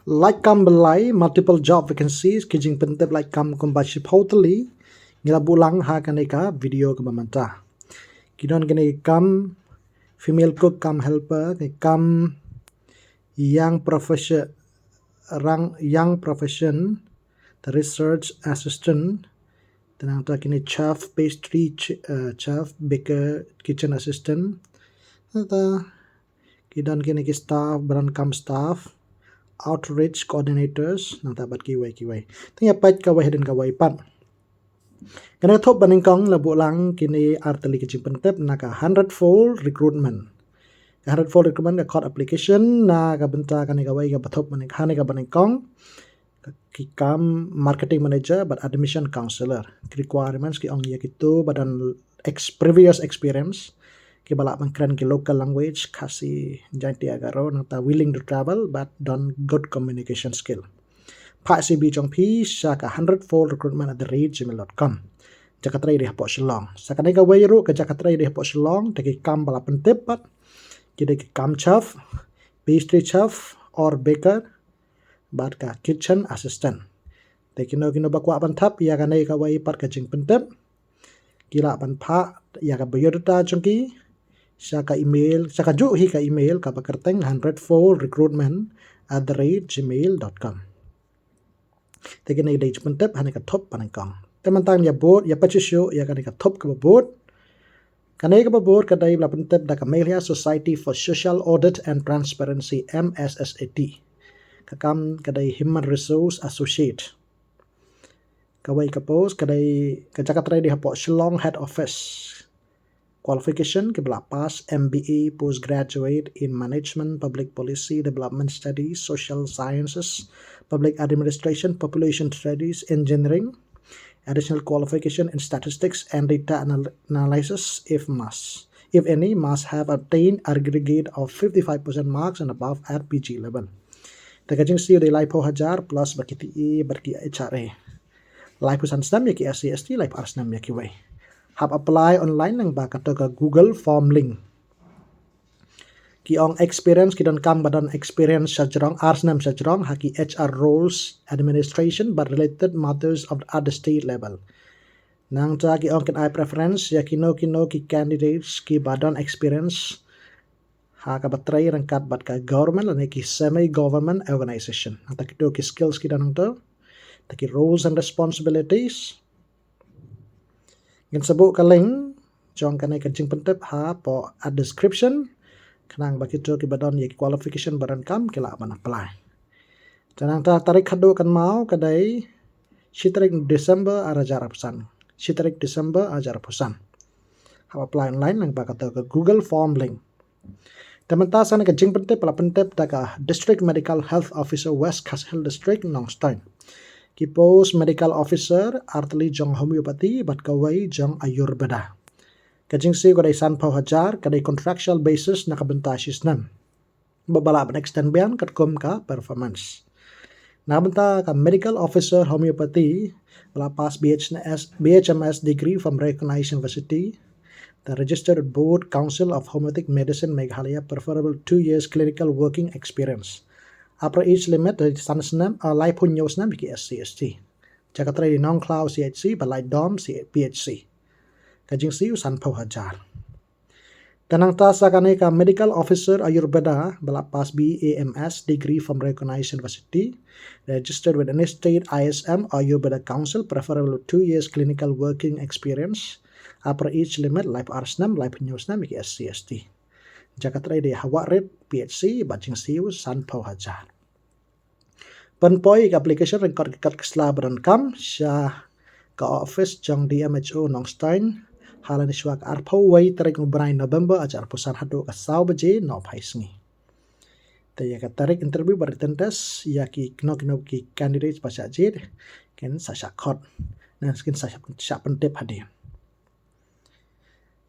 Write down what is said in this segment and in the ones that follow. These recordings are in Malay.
Laitkam byllai multiple job vacancies kijing pentep laitkam kombashi totally ngila bulang ha kaneka video ke mamanta. Kidon kene kam female cook kam helper ke kam young profession the research assistant tenang ta kini chef pastry chef baker kitchen assistant ta kidon kene ki staff brand kam staff outreach coordinators nang tabat kiwai tanya pat kawai dan kawai pat kena thop baningkong la bulang kini arteli kicing pentep naka 100-fold recruitment 100-fold recruitment ka code application na ka benta kani kawai ka bathop maning khane ka baningkong ki kam marketing manager but admission counselor requirements ki ong yakitu badan previous experience ki balak mangkren ki local language kasi janti agaro nang ta willing to travel but don't good communication skill. Pak CB chong pi saka 100-fold recruitment at the gmail.com. Jakatrai di hapok Shillong. Saka nega wayru ke jakatrai di hapok Shillong teki kam bala pentepat kide ki kam chef, pastry chef or baker bat ka kitchen assistant. Teki no kino bakwa bantap ya ka nega way pat ka jing pentep kila ban pa ya ka biodata chongki saka email saka ju hi ka email ka bakarteng 100-fold recruitment at the gmail.com. Teki nega di pentep hane ka top panangkong. Teman-teman ya board ya pachisyo ya ka nega top ka board. Kanega babor kadai bla pentep da Camellia Society for Social Audit and Transparency MSSAT. Kakam kadai Human Resource Associate. Kawai kapos kadai kajakatrai di hapok Shillong Head Office. Qualification ke bla pass MBA postgraduate in Management, Public Policy, Development Studies, Social Sciences, Public Administration, Population Studies, Engineering. Additional qualification in statistics and data analysis if any must have obtained aggregate of 55% marks and above at PG level. Tagajing siyo di Laipo Hajar plus baki TE baki HRA. Laipo Sansnam yaki SCST, Laipo Arsnam yaki way. Have apply online lang ba kato ka Google form link. Ki ong experience ki don kam badan experience sajrong Arsnam sajrong haki HR roles administration but related matters of at the state level. Nang ta ki ong kan I preference ya kino ki candidates ki badan experience ha ka batray rangkat bat ka government lan ki semi government organization. Nang ta kito ki skills ki danang to ta ki roles and responsibilities. Ngin sabuk ka link jong kanai kancing pentep ha po a description kanang bakito ki badon ye qualification badan kam kila ban apply. Janang ta tarik hado kan mau kadai shitarik December arajar pesan. Shitarik December ajar pesan. Ha apply online nang bakato ke Google form link. Teman-teman sana kancing pentep pala pentep taka District Medical Health Officer West Castle District Nongstein. Ki post medical officer artli jong homeopathy bat kawai jong Ayurveda. Kajing si kadai sanpau hajar kadai contractual basis nakabenta sisnan. Babala ban extend bian katkom ka performance. Nakabenta ka medical officer homeopathy bala pass BHMS degree from recognized university. The registered board council of homeopathic medicine Meghalaya preferable 2 years clinical working experience. Upper age limit dari sansnam Laipo nyosnam biki SCST. Jakatrai di non-cloud CHC balai dom PHC. Kajing siu sanpau hajar. Tanang tasa kaneka medical officer Ayurveda bala pass BAMS degree from recognized university registered with any state ISM Ayurveda council preferable 2 years clinical working experience. Upper age limit Laipo Arsnam Laipo nyosnam biki SCST. Jakatrai di Hawarit PHC bajing siu sanpau hajar. Penpoi application record kesla badan kam sya ke office jong DMHO Nongstein halan iswa ke arpo way tarik ngubrai November ajar pusan hadu ke sau baje no paisngi. Taya ke tarik interview baritan tes ya ki kino ki candidates pasya jid ken sasyakot dan skin syak pentip hadir.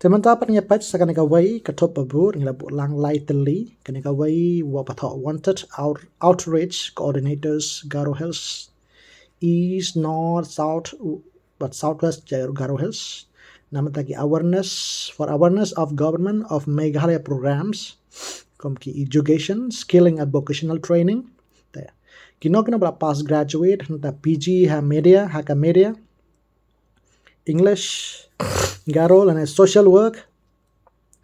Teman-teman penyepat sekarang kawai ketop babur ngilabuk lang Laitkam kena kawai wapatok wanted outreach coordinators Garo Hills East North South but Southwest Garo Hills nama tagi awareness of government of Meghalaya programs kom ki education skilling and vocational training Kino kena bala postgraduate nta PG ha media English garol and social work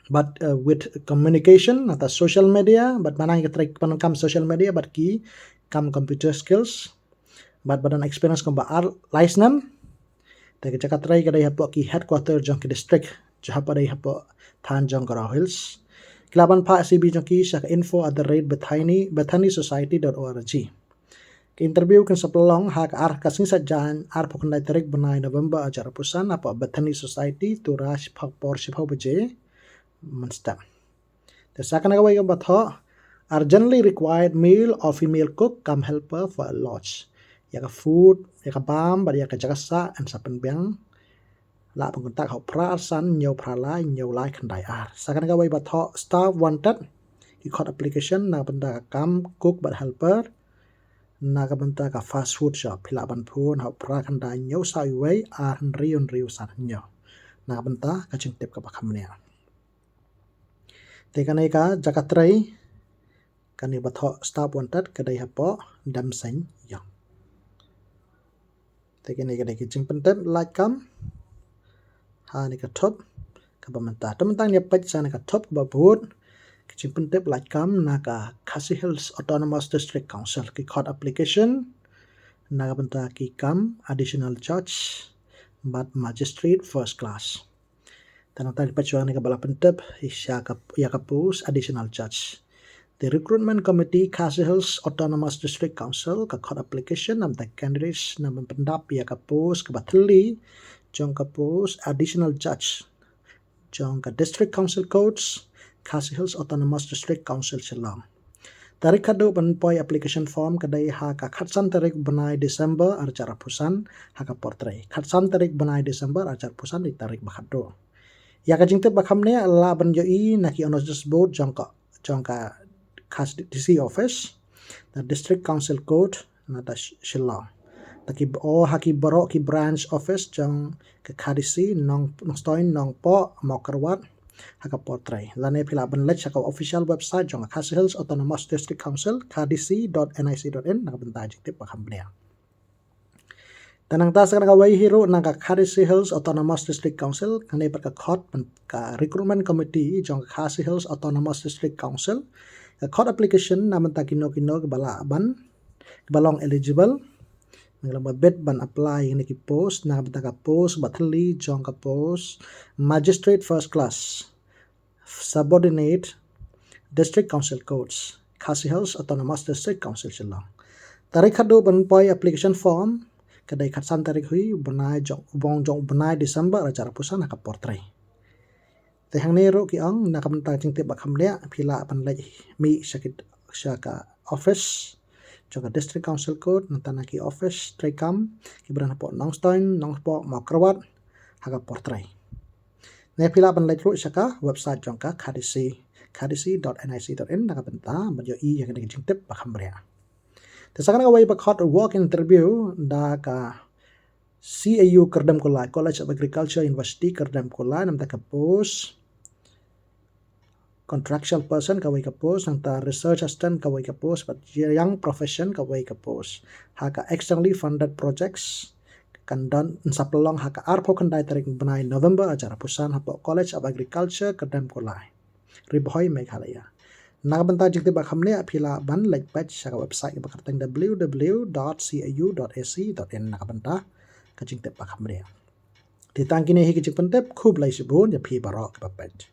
but with communication atau social media but mana yang kita kam social media but ki kam computer skills but badan experience kam ba license ta ke jakatrai kadai hapo ki headquarter jong ki district jaha padai hapo than jong kara hills kilaban pa cb jong ki sak info@bethany.society.org ke interview kan sapelong hak kasing sajan pokon dai tarik benai November acara pusan apa Bethany Society tu rash por sipau beje menstam. Tesakan away ka batho urgently required male or female cook come helper for a lodge. Ya ka food, ya ka bam, ya ka jagasa and sapen biang la pengkontak hau prasan nyau pralai nyau lai kandai Sakan away batho staff wanted ki khot application na benda kam cook but helper na ka benda ka fast food shop pila ban phun hau pra kandai nyau sai way riun san nyau. Na benda ka ching tip ka bakamnya. Tekanai ka jakatrai kani batho staff wanted kadai hapo dam sang yang. Tekanai kadai kicing pentep Laitkam ha ni ka top ka pamenta. Tementang ni paj sana ka top ba bud kicing pentep Laitkam na ka Khasi Hills Autonomous District Council ki khot application na ka benta ki kam additional judge but magistrate first class. Tanang pacuan ka bala pentep ya ka post additional judge. The recruitment committee Khasi Hills Autonomous District Council ka khot application nam ta candidates nam pendap ya ka post ka batli jong ka post additional judge jong ka district council codes Khasi Hills Autonomous District Council Shillong. Tarik kado penpoi application form kadai ha ka khatsan tarik benai Desember acara pusan ha ka portray. Khatsan tarik benai Desember acara pusan di tarik bakado. Ya ka jingte bakam ne la ban yo I na ki honors board jong ka khas DC office the district council code na ta Shillong. Taki haki baro ki branch office jong ka KDC nong stoin nong po mokarwat haka portray. Lane pila ban lech haka official website jong Khasi Hills Autonomous District Council kdc.nic.in na benta jingte bakam ne. Tanang tas ka way hero na ka Khasi Hills Autonomous District Council kane per ka khot ka recruitment committee jong Khasi Hills Autonomous District Council ka khot application na menta kino bala ban balong eligible ngala bet ban apply ni ki post na benta ka post bathli jong ka post magistrate first class subordinate district council codes Khasi Hills Autonomous District Council Shillong. Tarik khado ban poi application form kadai khatsan tarik hui benai jong benai Desember acara pusan ka portray. Tehang nero ki ang nakabenta jingte bakam dia pila pan lai mi syaka office jong district council code nantana ki office trekam ki berana po nongstoin nong po makrawat haga portray. Ne pila pan lai syaka website jong ka kdc.nic.in nakabenta banyo I yang jingte bakam dia. Tesakan away bakhot work interview da ka CAU Kerdam Kulai College of Agriculture University Kerdam Kulai nam ta ka post contractual person kawai ka post nanta research assistant kawai ka post but young profession kawai ka post haka externally funded projects kandan sapelong haka arpo kandai tarik benai November acara pusan hapo College of Agriculture Kerdam Kulai Ribohoi Meghalaya. Nakabenta jingte bakam ne apila ban like page sa website bakartang www.cau.ac.in nakabenta ka jingte bakam ne. Titang kini hiki jing pentep khub lai sibun ya phi barok ba page.